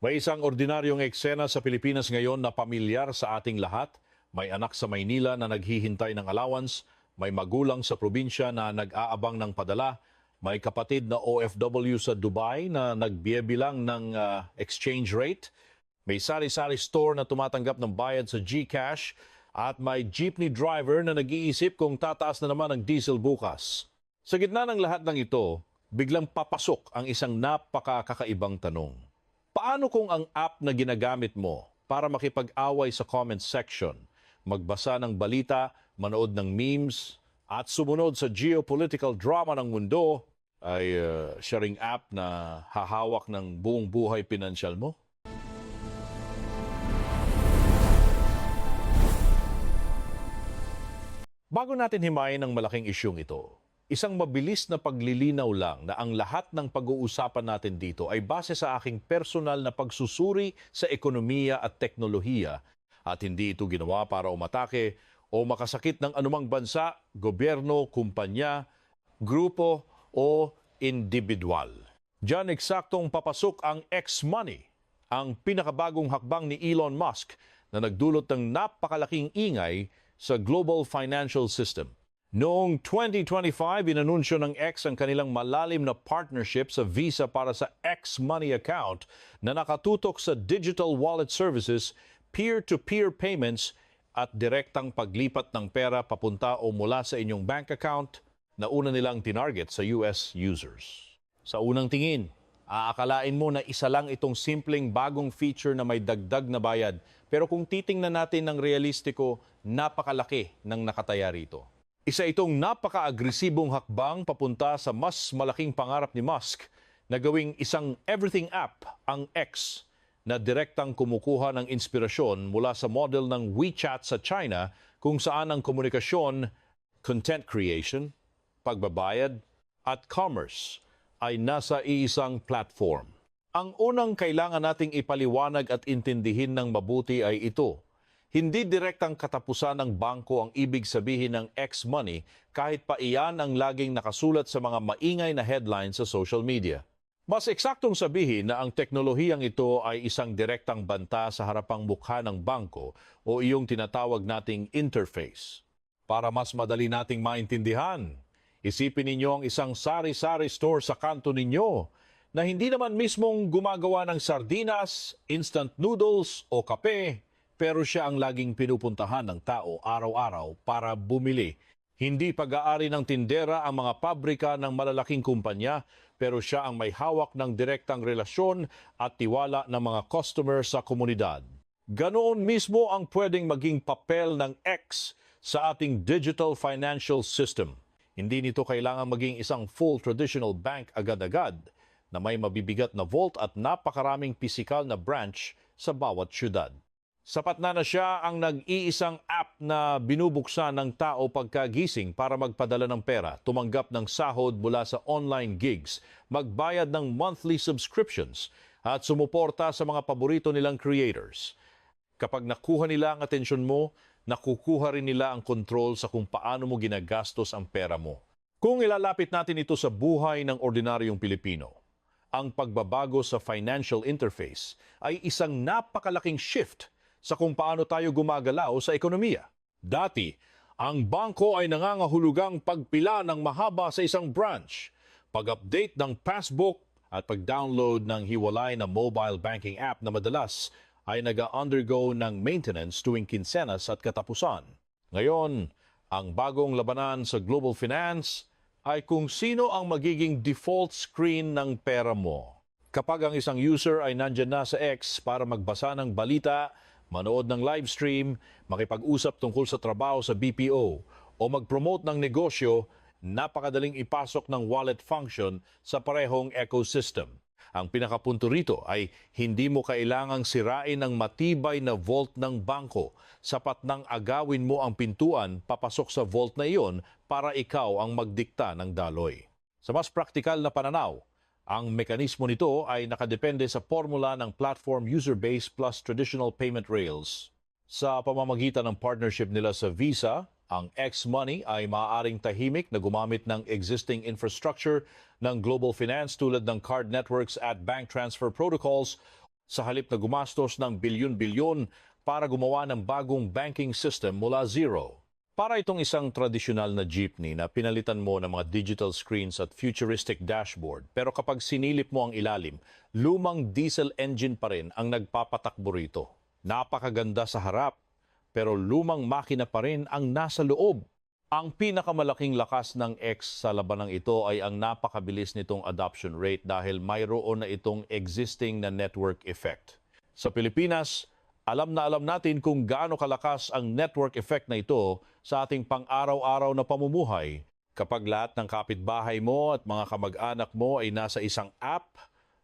May isang ordinaryong eksena sa Pilipinas ngayon na pamilyar sa ating lahat. May anak sa Maynila na naghihintay ng allowance, may magulang sa probinsya na nag-aabang ng padala, may kapatid na OFW sa Dubai na nagbibilang ng exchange rate, may sari-sari store na tumatanggap ng bayad sa GCash, at may jeepney driver na nag-iisip kung tataas na naman ang diesel bukas. Sa gitna ng lahat ng ito, biglang papasok ang isang napakakakaibang tanong. Paano kung ang app na ginagamit mo para makipag-away sa comment section, magbasa ng balita, manood ng memes, at sumunod sa geopolitical drama ng mundo ay sharing app na hahawak ng buong buhay pinansyal mo? Bago natin himayin ang malaking isyung ito, isang mabilis na paglilinaw lang na ang lahat ng pag-uusapan natin dito ay base sa aking personal na pagsusuri sa ekonomiya at teknolohiya at hindi ito ginawa para umatake o makasakit ng anumang bansa, gobyerno, kumpanya, grupo o individual. Diyan eksaktong papasok ang X-Money, ang pinakabagong hakbang ni Elon Musk na nagdulot ng napakalaking ingay sa global financial system. Noong 2025, inanunsyo ng X ang kanilang malalim na partnership sa Visa para sa X-Money account na nakatutok sa digital wallet services, peer-to-peer payments at direktang paglipat ng pera papunta o mula sa inyong bank account na una nilang tinarget sa US users. Sa unang tingin, aakalain mo na isa lang itong simpleng bagong feature na may dagdag na bayad. Pero kung titingnan natin ng realistiko, napakalaki ng nakataya rito. Isa itong napaka-agresibong hakbang papunta sa mas malaking pangarap ni Musk na gawing isang everything app ang X na direktang kumukuha ng inspirasyon mula sa model ng WeChat sa China kung saan ang komunikasyon, content creation, pagbabayad at commerce ay nasa iisang platform. Ang unang kailangan nating ipaliwanag at intindihin ng mabuti ay ito. Hindi direktang katapusan ng bangko ang ibig sabihin ng X-Money kahit pa iyan ang laging nakasulat sa mga maingay na headlines sa social media. Mas eksaktong sabihin na ang teknolohiyang ito ay isang direktang banta sa harapang mukha ng bangko o iyong tinatawag nating interface. Para mas madali nating maintindihan, isipin ninyo ang isang sari-sari store sa kanto ninyo na hindi naman mismong gumagawa ng sardinas, instant noodles o kape, pero siya ang laging pinupuntahan ng tao araw-araw para bumili. Hindi pag-aari ng tindera ang mga pabrika ng malalaking kumpanya, pero siya ang may hawak ng direktang relasyon at tiwala ng mga customer sa komunidad. Ganoon mismo ang pwedeng maging papel ng X sa ating digital financial system. Hindi nito kailangan maging isang full traditional bank agad-agad na may mabibigat na vault at napakaraming pisikal na branch sa bawat syudad. Sapat na siya ang nag-iisang app na binubuksan ng tao pagkagising para magpadala ng pera, tumanggap ng sahod mula sa online gigs, magbayad ng monthly subscriptions at sumuporta sa mga paborito nilang creators. Kapag nakuha nila ang atensyon mo, nakukuha rin nila ang control sa kung paano mo ginagastos ang pera mo. Kung ilalapit natin ito sa buhay ng ordinaryong Pilipino, ang pagbabago sa financial interface ay isang napakalaking shift sa kung paano tayo gumagalaw sa ekonomiya. Dati, ang bangko ay nangangahulugang pagpila ng mahaba sa isang branch, pag-update ng passbook at pag-download ng hiwalay na mobile banking app na madalas ay nag-undergo ng maintenance tuwing kinsenas at katapusan. Ngayon, ang bagong labanan sa global finance ay kung sino ang magiging default screen ng pera mo. Kapag ang isang user ay nandyan na sa X para magbasa ng balita, manood ng live stream, makipag-usap tungkol sa trabaho sa BPO, o mag-promote ng negosyo, napakadaling ipasok ng wallet function sa parehong ecosystem. Ang pinakapunto rito ay hindi mo kailangang sirain ang matibay na vault ng bangko. Sapat nang agawin mo ang pintuan papasok sa vault na iyon para ikaw ang magdikta ng daloy. Sa mas praktikal na pananaw, ang mekanismo nito ay nakadepende sa formula ng platform user base plus traditional payment rails. Sa pamamagitan ng partnership nila sa Visa, ang X-Money ay maaaring tahimik na gumamit ng existing infrastructure ng global finance tulad ng card networks at bank transfer protocols sa halip na gumastos ng bilyon-bilyon para gumawa ng bagong banking system mula zero. Para itong isang tradisyonal na jeepney na pinalitan mo ng mga digital screens at futuristic dashboard. Pero kapag sinilip mo ang ilalim, lumang diesel engine pa rin ang nagpapatakbo rito. Napakaganda sa harap, pero lumang makina pa rin ang nasa loob. Ang pinakamalaking lakas ng X sa labanang ito ay ang napakabilis nitong adoption rate dahil mayroon na itong existing na network effect. Sa Pilipinas, alam natin kung gaano kalakas ang network effect na ito sa ating pang-araw-araw na pamumuhay. Kapag lahat ng kapitbahay mo at mga kamag-anak mo ay nasa isang app,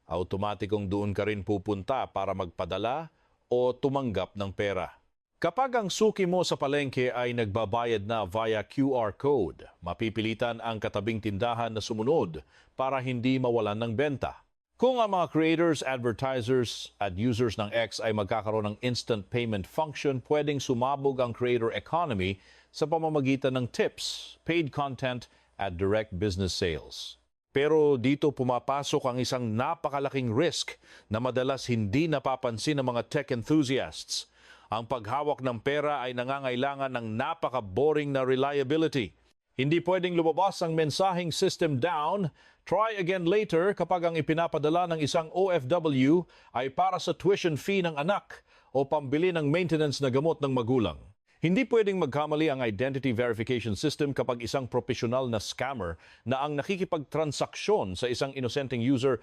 automatikong doon ka rin pupunta para magpadala o tumanggap ng pera. Kapag ang suki mo sa palengke ay nagbabayad na via QR code, mapipilitan ang katabing tindahan na sumunod para hindi mawalan ng benta. Kung ang mga creators, advertisers at users ng X ay magkakaroon ng instant payment function, pwedeng sumabog ang creator economy sa pamamagitan ng tips, paid content at direct business sales. Pero dito pumapasok ang isang napakalaking risk na madalas hindi napapansin ng mga tech enthusiasts. Ang paghawak ng pera ay nangangailangan ng napaka-boring na reliability. Hindi pwedeng lumabas ang mensaheng system down, try again later kapag ang ipinapadala ng isang OFW ay para sa tuition fee ng anak o pambili ng maintenance na gamot ng magulang. Hindi pwedeng magkamali ang identity verification system kapag isang profesional na scammer na ang nakikipagtransaksyon sa isang inosenteng user.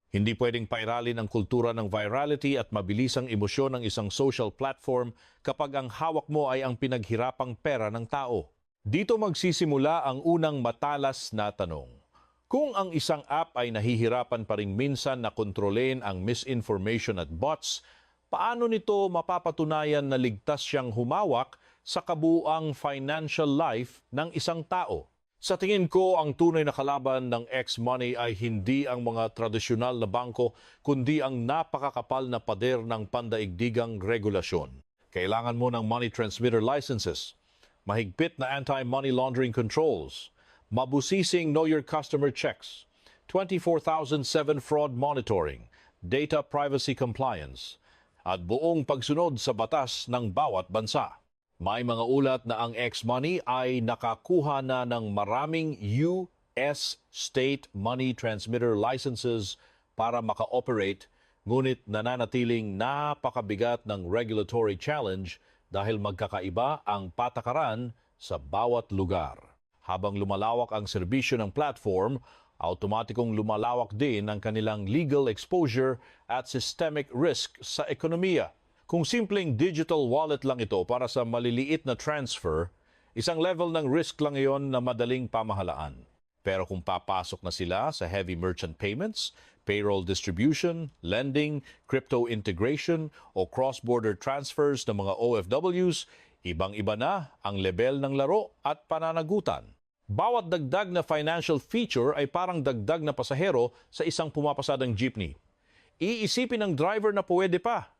Hindi pwedeng pairalin ang kultura ng virality at mabilisang emosyon ng isang social platform kapag ang hawak mo ay ang pinaghirapang pera ng tao. Dito magsisimula ang unang matalas na tanong. Kung ang isang app ay nahihirapan pa rin minsan na kontrolin ang misinformation at bots, paano nito mapapatunayan na ligtas siyang humawak sa kabuuang financial life ng isang tao? Sa tingin ko, ang tunay na kalaban ng X-Money ay hindi ang mga tradisyonal na bangko, kundi ang napakakapal na pader ng pandaigdigang regulasyon. Kailangan mo ng money transmitter licenses, mahigpit na anti-money laundering controls, mabusising know your customer checks, 24/7 fraud monitoring, data privacy compliance, at buong pagsunod sa batas ng bawat bansa. May mga ulat na ang X-Money ay nakakuha na ng maraming US state money transmitter licenses para maka-operate, ngunit nananatiling napakabigat ng regulatory challenge dahil magkakaiba ang patakaran sa bawat lugar. Habang lumalawak ang serbisyo ng platform, automatikong lumalawak din ang kanilang legal exposure at systemic risk sa ekonomiya. Kung simpleng digital wallet lang ito para sa maliliit na transfer, isang level ng risk lang iyon na madaling pamahalaan. Pero kung papasok na sila sa heavy merchant payments, payroll distribution, lending, crypto integration o cross-border transfers ng mga OFWs, ibang-iba na ang level ng laro at pananagutan. Bawat dagdag na financial feature ay parang dagdag na pasahero sa isang pumapasadang jeepney. Iisipin ng driver na pwede pa,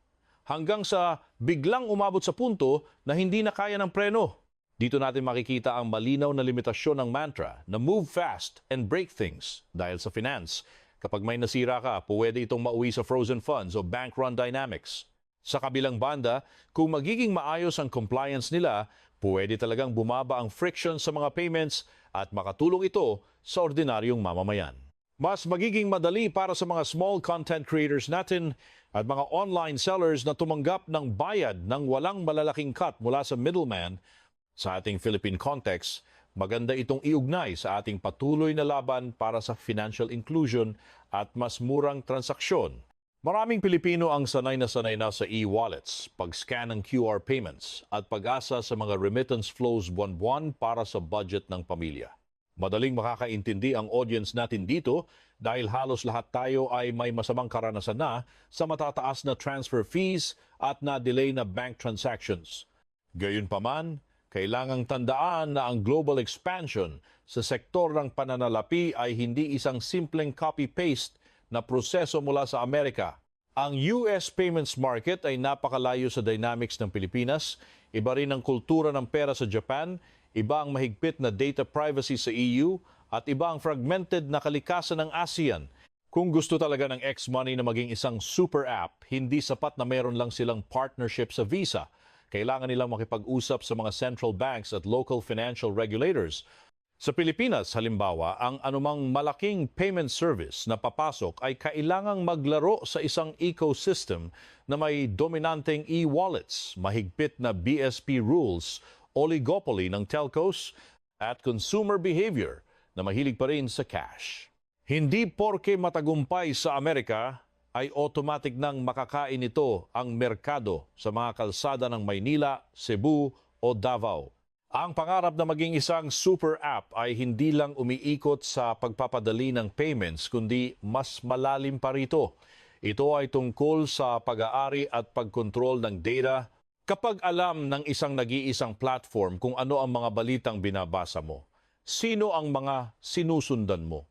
hanggang sa biglang umabot sa punto na hindi na kaya ng preno. Dito natin makikita ang malinaw na limitasyon ng mantra na move fast and break things dahil sa finance. Kapag may nasira ka, pwede itong mauwi sa frozen funds o bank run dynamics. Sa kabilang banda, kung magiging maayos ang compliance nila, pwede talagang bumaba ang friction sa mga payments at makatulong ito sa ordinaryong mamamayan. Mas magiging madali para sa mga small content creators natin at mga online sellers na tumanggap ng bayad ng walang malalaking cut mula sa middleman. Sa ating Philippine context, maganda itong iugnay sa ating patuloy na laban para sa financial inclusion at mas murang transaksyon. Maraming Pilipino ang sanay na sa e-wallets, pag-scan ng QR payments at pag-asa sa mga remittance flows buwan-buwan para sa budget ng pamilya. Madaling makakaintindi ang audience natin dito dahil halos lahat tayo ay may masamang karanasan na sa matataas na transfer fees at na-delay na bank transactions. Gayunpaman, kailangang tandaan na ang global expansion sa sektor ng pananalapi ay hindi isang simpleng copy-paste na proseso mula sa Amerika. Ang US payments market ay napakalayo sa dynamics ng Pilipinas, iba rin ang kultura ng pera sa Japan, iba ang mahigpit na data privacy sa EU, at iba ang fragmented na kalikasan ng ASEAN. Kung gusto talaga ng X-Money na maging isang super app, hindi sapat na meron lang silang partnership sa Visa. Kailangan nilang makipag-usap sa mga central banks at local financial regulators. Sa Pilipinas, halimbawa, ang anumang malaking payment service na papasok ay kailangang maglaro sa isang ecosystem na may dominanteng e-wallets, mahigpit na BSP rules, oligopoly ng telcos, at consumer behavior na mahilig pa rin sa cash. Hindi porke matagumpay sa Amerika ay automatic nang makakain ito ang merkado sa mga kalsada ng Maynila, Cebu o Davao. Ang pangarap na maging isang super app ay hindi lang umiikot sa pagpapadali ng payments kundi mas malalim pa rito. Ito ay tungkol sa pag-aari at pagkontrol ng data. Kapag alam ng isang nag-iisang platform kung ano ang mga balitang binabasa mo, sino ang mga sinusundan mo,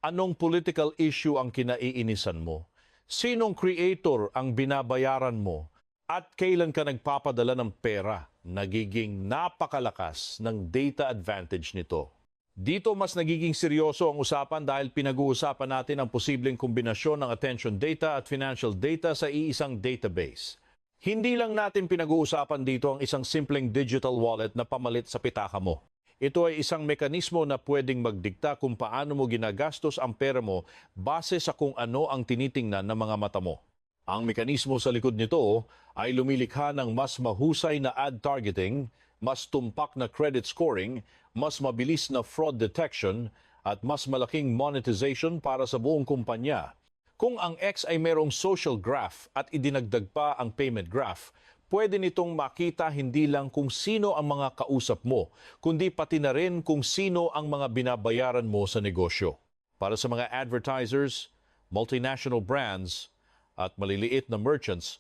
anong political issue ang kinaiinisan mo, sinong creator ang binabayaran mo, at kailan ka nagpapadala ng pera, nagiging napakalakas ng data advantage nito. Dito mas nagiging seryoso ang usapan dahil pinag-uusapan natin ang posibleng kombinasyon ng attention data at financial data sa iisang database. Hindi lang natin pinag-uusapan dito ang isang simpleng digital wallet na pamalit sa pitaka mo. Ito ay isang mekanismo na pwedeng magdikta kung paano mo ginagastos ang pera mo base sa kung ano ang tinitingnan ng mga mata mo. Ang mekanismo sa likod nito ay lumilikha ng mas mahusay na ad targeting, mas tumpak na credit scoring, mas mabilis na fraud detection, at mas malaking monetization para sa buong kumpanya. Kung ang X ay merong social graph at idinagdag pa ang payment graph, pwede nitong makita hindi lang kung sino ang mga kausap mo, kundi pati na rin kung sino ang mga binabayaran mo sa negosyo. Para sa mga advertisers, multinational brands, at maliliit na merchants,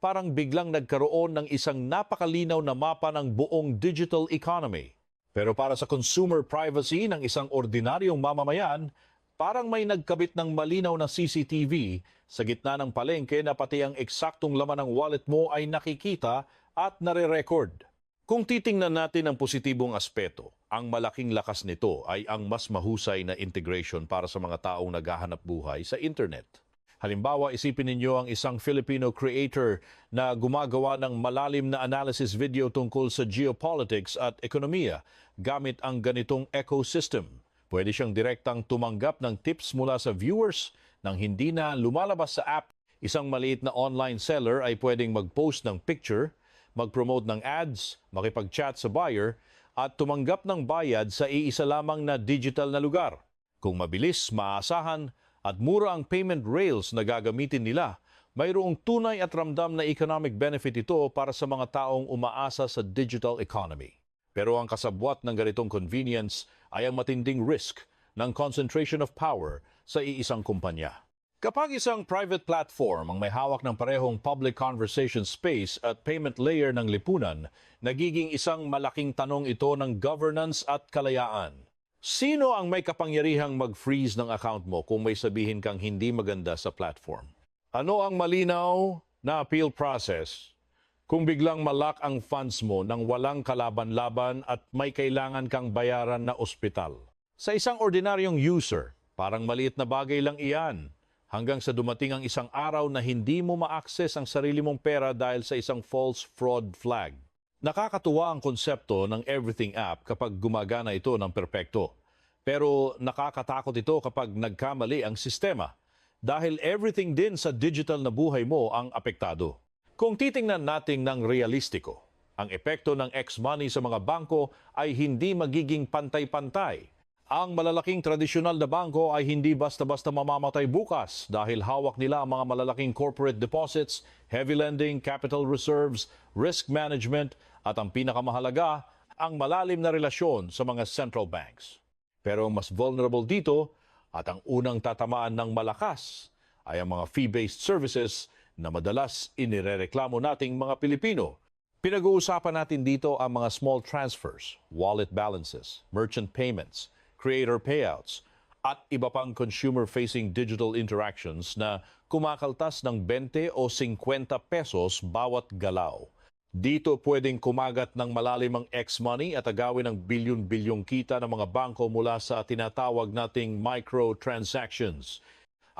parang biglang nagkaroon ng isang napakalinaw na mapa ng buong digital economy. Pero para sa consumer privacy ng isang ordinaryong mamamayan, parang may nagkabit ng malinaw na CCTV sa gitna ng palengke na pati ang eksaktong laman ng wallet mo ay nakikita at nare-record. Kung titingnan natin ang positibong aspeto, ang malaking lakas nito ay ang mas mahusay na integration para sa mga taong naghahanap buhay sa internet. Halimbawa, isipin ninyo ang isang Filipino creator na gumagawa ng malalim na analysis video tungkol sa geopolitics at ekonomiya gamit ang ganitong ecosystem. Pwede siyang direktang tumanggap ng tips mula sa viewers nang hindi na lumalabas sa app. Isang maliit na online seller ay pwedeng mag-post ng picture, mag-promote ng ads, makipag-chat sa buyer, at tumanggap ng bayad sa iisa lamang na digital na lugar. Kung mabilis, maasahan, at mura ang payment rails na gagamitin nila, mayroong tunay at ramdam na economic benefit ito para sa mga taong umaasa sa digital economy. Pero ang kasabwat ng ganitong convenience ay ang matinding risk ng concentration of power sa iisang kumpanya. Kapag isang private platform ang may hawak ng parehong public conversation space at payment layer ng lipunan, nagiging isang malaking tanong ito ng governance at kalayaan. Sino ang may kapangyarihang mag-freeze ng account mo kung may sabihin kang hindi maganda sa platform? Ano ang malinaw na appeal process kung biglang malak ang funds mo nang walang kalaban-laban at may kailangan kang bayaran na ospital? Sa isang ordinaryong user, parang maliit na bagay lang iyan hanggang sa dumating ang isang araw na hindi mo ma-access ang sarili mong pera dahil sa isang false fraud flag. Nakakatuwa ang konsepto ng Everything app kapag gumagana ito ng perpekto. Pero nakakatakot ito kapag nagkamali ang sistema dahil everything din sa digital na buhay mo ang apektado. Kung titingnan natin ng realistiko, ang epekto ng X-Money sa mga bangko ay hindi magiging pantay-pantay. Ang malalaking tradisyonal na bangko ay hindi basta-basta mamamatay bukas dahil hawak nila ang mga malalaking corporate deposits, heavy lending, capital reserves, risk management, at ang pinakamahalaga, ang malalim na relasyon sa mga central banks. Pero mas vulnerable dito at ang unang tatamaan ng malakas ay ang mga fee-based services na madalas inirereklamo nating mga Pilipino. Pinag-uusapan natin dito ang mga small transfers, wallet balances, merchant payments, creator payouts, at iba pang consumer-facing digital interactions na kumakaltas ng 20 o 50 pesos bawat galaw. Dito pwedeng kumagat ng malalim ang X-Money at agawin ng bilyon-bilyong kita ng mga bangko mula sa tinatawag nating microtransactions.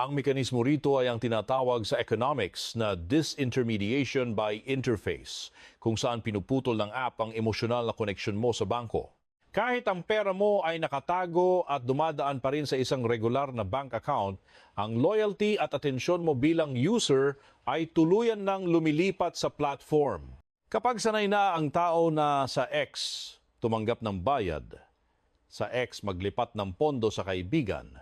Ang mekanismo rito ay ang tinatawag sa economics na disintermediation by interface, kung saan pinuputol ng app ang emosyonal na koneksyon mo sa bangko. Kahit ang pera mo ay nakatago at dumadaan pa rin sa isang regular na bank account, ang loyalty at atensyon mo bilang user ay tuluyan ng lumilipat sa platform. Kapag sanay na ang tao na sa X tumanggap ng bayad, sa X maglipat ng pondo sa kaibigan,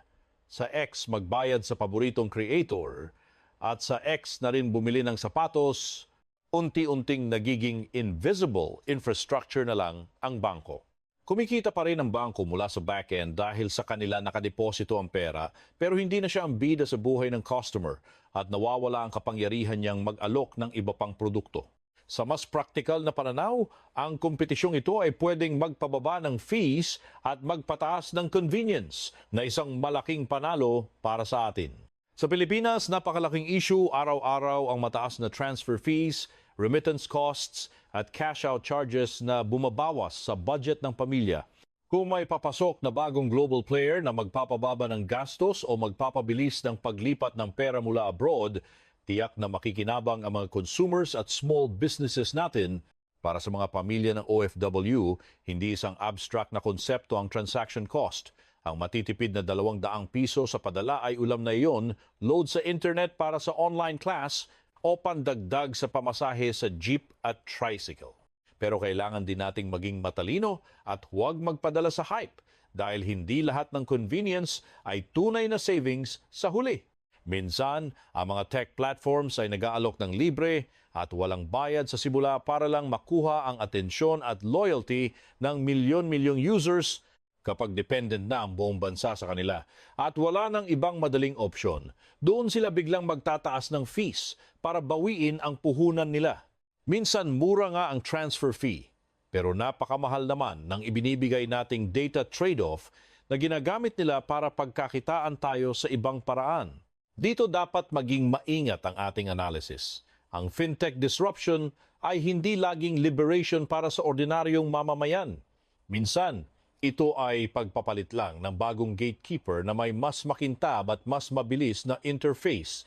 sa X magbayad sa paboritong creator, at sa X na rin bumili ng sapatos, unti-unting nagiging invisible infrastructure na lang ang bangko. Kumikita pa rin ang bangko mula sa backend dahil sa kanila nakadeposito ang pera, pero hindi na siya ang bida sa buhay ng customer at nawawala ang kapangyarihan niyang mag-alok ng iba pang produkto. Sa mas practical na pananaw, ang kompetisyong ito ay pwedeng magpababa ng fees at magpataas ng convenience na isang malaking panalo para sa atin. Sa Pilipinas, napakalaking issue araw-araw ang mataas na transfer fees, remittance costs at cash-out charges na bumabawas sa budget ng pamilya. Kung may papasok na bagong global player na magpapababa ng gastos o magpapabilis ng paglipat ng pera mula abroad, tiyak na makikinabang ang mga consumers at small businesses natin. Para sa mga pamilya ng OFW, hindi isang abstract na konsepto ang transaction cost. Ang matitipid na 200 piso sa padala ay ulam na iyon, load sa internet para sa online class o pandagdag sa pamasahe sa jeep at tricycle. Pero kailangan din nating maging matalino at huwag magpadala sa hype dahil hindi lahat ng convenience ay tunay na savings sa huli. Minsan, ang mga tech platforms ay nag-aalok ng libre at walang bayad sa simula para lang makuha ang atensyon at loyalty ng milyon-milyong users kapag dependent na ang buong bansa sa kanila at wala nang ibang madaling opsyon. Doon sila biglang magtataas ng fees para bawiin ang puhunan nila. Minsan mura nga ang transfer fee, pero napakamahal naman ng ibinibigay nating data trade-off na ginagamit nila para pagkakitaan tayo sa ibang paraan. Dito dapat maging maingat ang ating analysis. Ang fintech disruption ay hindi laging liberation para sa ordinaryong mamamayan. Minsan, ito ay pagpapalit lang ng bagong gatekeeper na may mas makintab at mas mabilis na interface.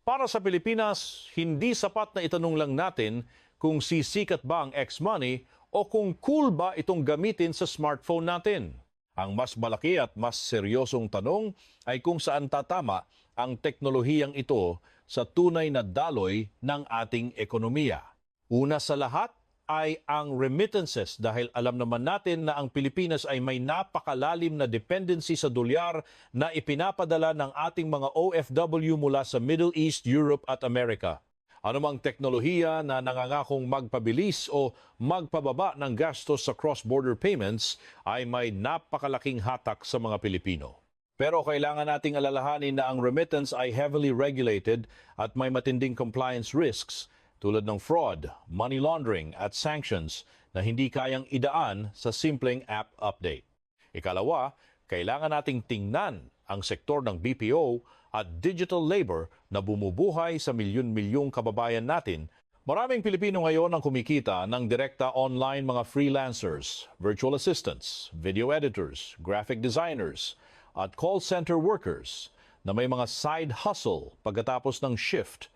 Para sa Pilipinas, hindi sapat na itanong lang natin kung sisikat ba ang X-Money o kung cool ba itong gamitin sa smartphone natin. Ang mas malaki at mas seryosong tanong ay kung saan tatama ang teknolohiyang ito sa tunay na daloy ng ating ekonomiya. Una sa lahat ay ang remittances dahil alam naman natin na ang Pilipinas ay may napakalalim na dependency sa dolyar na ipinapadala ng ating mga OFW mula sa Middle East, Europe at Amerika. Anumang teknolohiya na nangangakong magpabilis o magpababa ng gastos sa cross-border payments ay may napakalaking hatak sa mga Pilipino. Pero kailangan nating alalahanin na ang remittance ay heavily regulated at may matinding compliance risks tulad ng fraud, money laundering at sanctions na hindi kayang idaan sa simpleng app update. Ikalawa, kailangan nating tingnan ang sektor ng BPO at digital labor na bumubuhay sa milyon-milyong kababayan natin. Maraming Pilipino ngayon ang kumikita ng direkta online, mga freelancers, virtual assistants, video editors, graphic designers, at call center workers na may mga side hustle pagkatapos ng shift.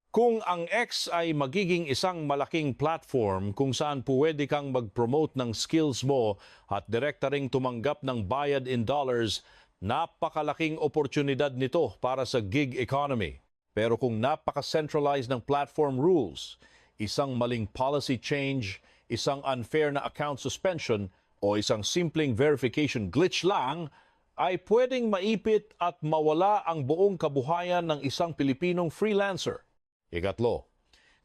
Kung ang X ay magiging isang malaking platform kung saan pwede kang mag-promote ng skills mo at direkta ring tumanggap ng bayad in dollars, napakalaking oportunidad nito para sa gig economy. Pero kung napaka-centralized ng platform rules, isang maling policy change, isang unfair na account suspension o isang simpleng verification glitch lang, ay pwedeng maipit at mawala ang buong kabuhayan ng isang Pilipinong freelancer. Ikatlo,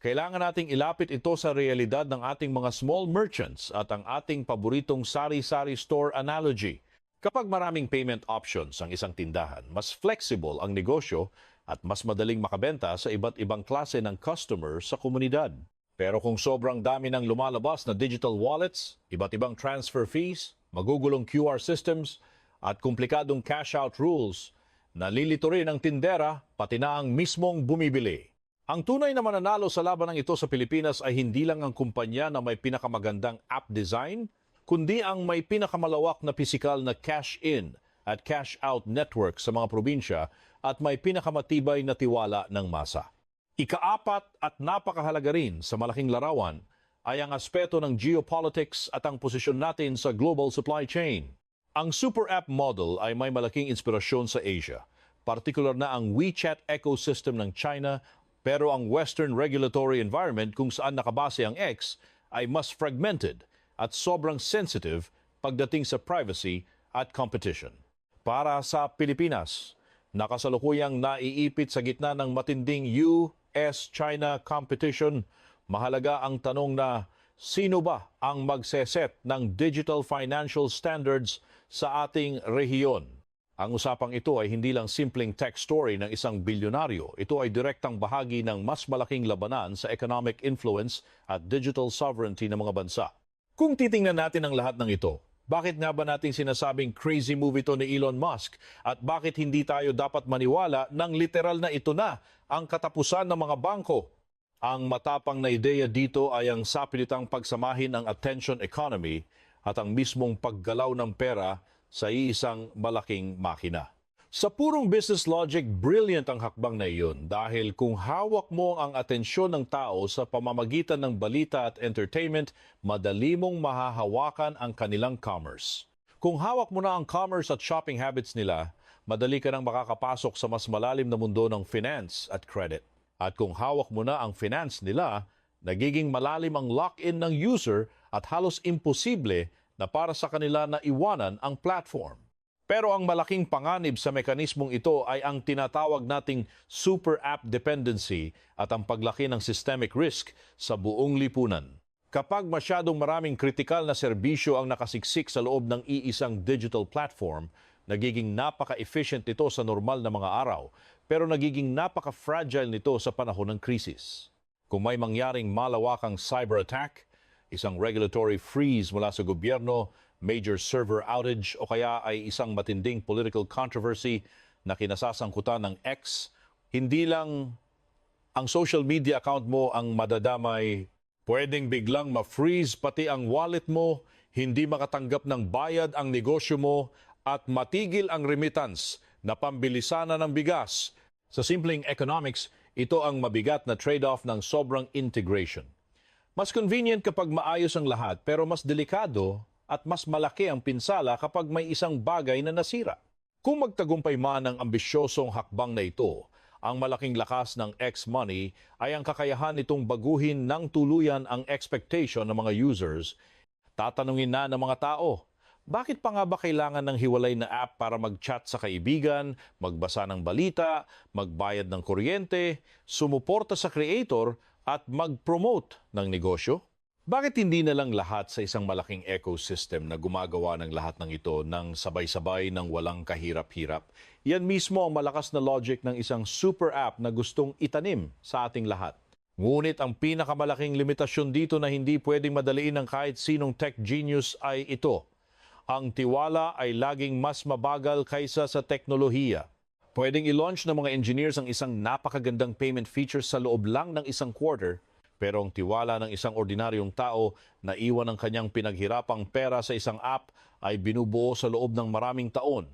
kailangan nating ilapit ito sa realidad ng ating mga small merchants at ang ating paboritong sari-sari store analogy. Kapag maraming payment options ang isang tindahan, mas flexible ang negosyo at mas madaling makabenta sa iba't ibang klase ng customer sa komunidad. Pero kung sobrang dami ng lumalabas na digital wallets, iba't ibang transfer fees, magugulong QR systems, at komplikadong cash-out rules, nalilito rin ang tindera pati na ang mismong bumibili. Ang tunay na mananalo sa labanang ito sa Pilipinas ay hindi lang ang kumpanya na may pinakamagandang app design, kundi ang may pinakamalawak na pisikal na cash-in at cash-out network sa mga probinsya at may pinakamatibay na tiwala ng masa. Ikaapat at napakahalaga rin sa malaking larawan ay ang aspeto ng geopolitics at ang posisyon natin sa global supply chain. Ang super app model ay may malaking inspirasyon sa Asia, partikular na ang WeChat ecosystem ng China, pero ang Western regulatory environment kung saan nakabase ang X ay mas fragmented at sobrang sensitive pagdating sa privacy at competition. Para sa Pilipinas, nakasalukuyang naiipit sa gitna ng matinding US-China competition, mahalaga ang tanong na sino ba ang magseset ng digital financial standards sa ating rehiyon? Ang usapang ito ay hindi lang simpleng tech story ng isang bilyonaryo. Ito ay direktang bahagi ng mas malaking labanan sa economic influence at digital sovereignty ng mga bansa. Kung titingnan natin ang lahat ng ito, bakit nga ba natin sinasabing crazy move ito ni Elon Musk? At bakit hindi tayo dapat maniwala ng literal na ito na ang katapusan ng mga bangko? Ang matapang na ideya dito ay ang sapilitang pagsamahin ang attention economy at ang mismong paggalaw ng pera sa iisang malaking makina. Sa purong business logic, brilliant ang hakbang na iyon dahil kung hawak mo ang atensyon ng tao sa pamamagitan ng balita at entertainment, madali mong mahahawakan ang kanilang commerce. Kung hawak mo na ang commerce at shopping habits nila, madali ka nang makakapasok sa mas malalim na mundo ng finance at credit. At kung hawak mo na ang finance nila, nagiging malalim ang lock-in ng user at halos imposible na para sa kanila na iwanan ang platform. Pero ang malaking panganib sa mekanismong ito ay ang tinatawag nating super app dependency at ang paglaki ng systemic risk sa buong lipunan. Kapag masyadong maraming kritikal na serbisyo ang nakasiksik sa loob ng iisang digital platform, nagiging napaka-efficient ito sa normal na mga araw, pero nagiging napaka-fragile nito sa panahon ng krisis. Kung may mangyaring malawakang cyber attack, isang regulatory freeze mula sa gobyerno, major server outage o kaya ay isang matinding political controversy na kinasasangkutan ng X, hindi lang ang social media account mo ang madadamay, pwedeng biglang ma-freeze pati ang wallet mo, hindi makatanggap ng bayad ang negosyo mo at matigil ang remittance na pambilisana ng bigas. Sa simpleng economics, ito ang mabigat na trade-off ng sobrang integration. Mas convenient kapag maayos ang lahat pero mas delikado at mas malaki ang pinsala kapag may isang bagay na nasira. Kung magtagumpay man ang ambisyosong hakbang na ito, ang malaking lakas ng X-Money ay ang kakayahan nitong baguhin ng tuluyan ang expectation ng mga users. Tatanungin na ng mga tao, bakit pa nga ba kailangan ng hiwalay na app para mag-chat sa kaibigan, magbasa ng balita, magbayad ng kuryente, sumuporta sa creator at mag-promote ng negosyo? Bakit hindi na lang lahat sa isang malaking ecosystem na gumagawa ng lahat ng ito ng sabay-sabay ng walang kahirap-hirap? Yan mismo ang malakas na logic ng isang super app na gustong itanim sa ating lahat. Ngunit ang pinakamalaking limitasyon dito na hindi pwedeng madaliin ng kahit sinong tech genius ay ito. Ang tiwala ay laging mas mabagal kaysa sa teknolohiya. Pwedeng i-launch ng mga engineers ang isang napakagandang payment feature sa loob lang ng isang quarter, pero ang tiwala ng isang ordinaryong tao na iwan ang kanyang pinaghirapang pera sa isang app ay binubuo sa loob ng maraming taon.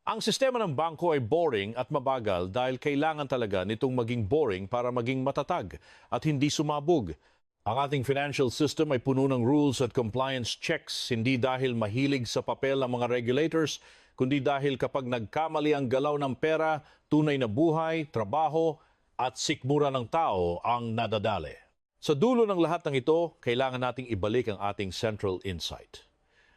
Ang sistema ng bangko ay boring at mabagal dahil kailangan talaga nitong maging boring para maging matatag at hindi sumabog. Ang ating financial system ay puno ng rules at compliance checks, hindi dahil mahilig sa papel ang mga regulators, kundi dahil kapag nagkamali ang galaw ng pera, tunay na buhay, trabaho at sikmura ng tao ang nadadali. Sa dulo ng lahat ng ito, kailangan nating ibalik ang ating central insight.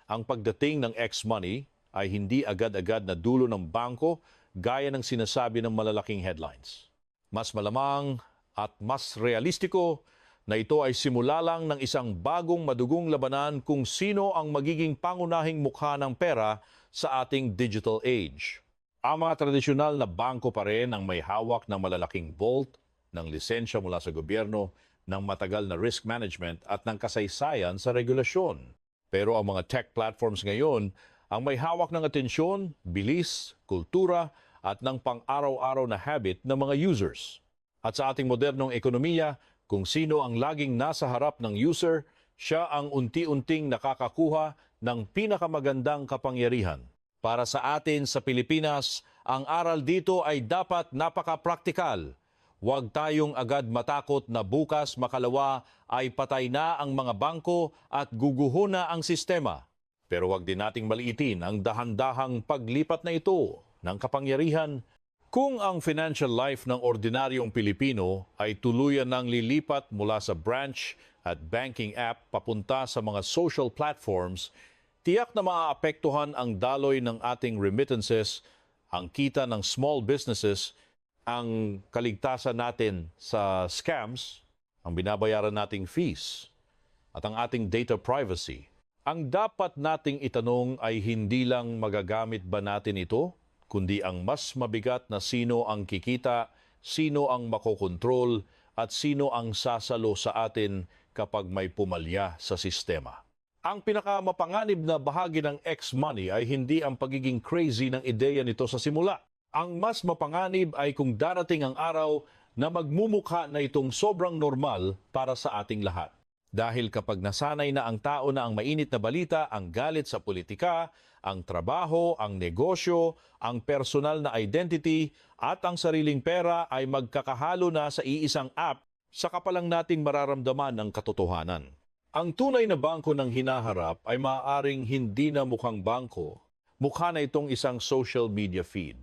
Ang pagdating ng X-Money ay hindi agad-agad na dulo ng bangko gaya ng sinasabi ng malalaking headlines. Mas malamang at mas realistiko na ito ay simula lang ng isang bagong madugong labanan kung sino ang magiging pangunahing mukha ng pera sa ating digital age. Ang mga tradisyonal na bangko pa rin ang may hawak ng malalaking vault, ng lisensya mula sa gobyerno, ng matagal na risk management at ng kasaysayan sa regulasyon. Pero ang mga tech platforms ngayon ang may hawak ng atensyon, bilis, kultura at ng pang-araw-araw na habit ng mga users. At sa ating modernong ekonomiya, kung sino ang laging nasa harap ng user, siya ang unti-unting nakakakuha ng pinakamagandang kapangyarihan. Para sa atin sa Pilipinas, Ang aral dito ay dapat napaka-praktikal. Huwag tayong agad matakot na bukas makalawa ay patay na ang mga bangko at guguho na ang sistema. Pero huwag din nating maliitin ang dahan-dahang paglipat na ito ng kapangyarihan. Kung ang financial life ng ordinaryong Pilipino ay tuluyan ng lilipat mula sa branch at banking app papunta sa mga social platforms, tiyak na maaapektuhan ang daloy ng ating remittances, ang kita ng small businesses, ang kaligtasan natin sa scams, ang binabayaran nating fees, at ang ating data privacy. Ang dapat nating itanong ay hindi lang magagamit ba natin ito, kundi ang mas mabigat na sino ang kikita, sino ang makokontrol, at sino ang sasalo sa atin kapag may pumalya sa sistema. Ang pinakamapanganib na bahagi ng X-Money ay hindi ang pagiging crazy ng ideya nito sa simula. Ang mas mapanganib ay kung darating ang araw na magmumukha na itong sobrang normal para sa ating lahat. Dahil kapag nasanay na ang tao na ang mainit na balita, ang galit sa politika, ang trabaho, ang negosyo, ang personal na identity at ang sariling pera ay magkakahalo na sa iisang app, saka pa lang nating mararamdaman ang katotohanan. Ang tunay na bangko ng hinaharap ay maaaring hindi na mukhang bangko, mukha na itong isang social media feed.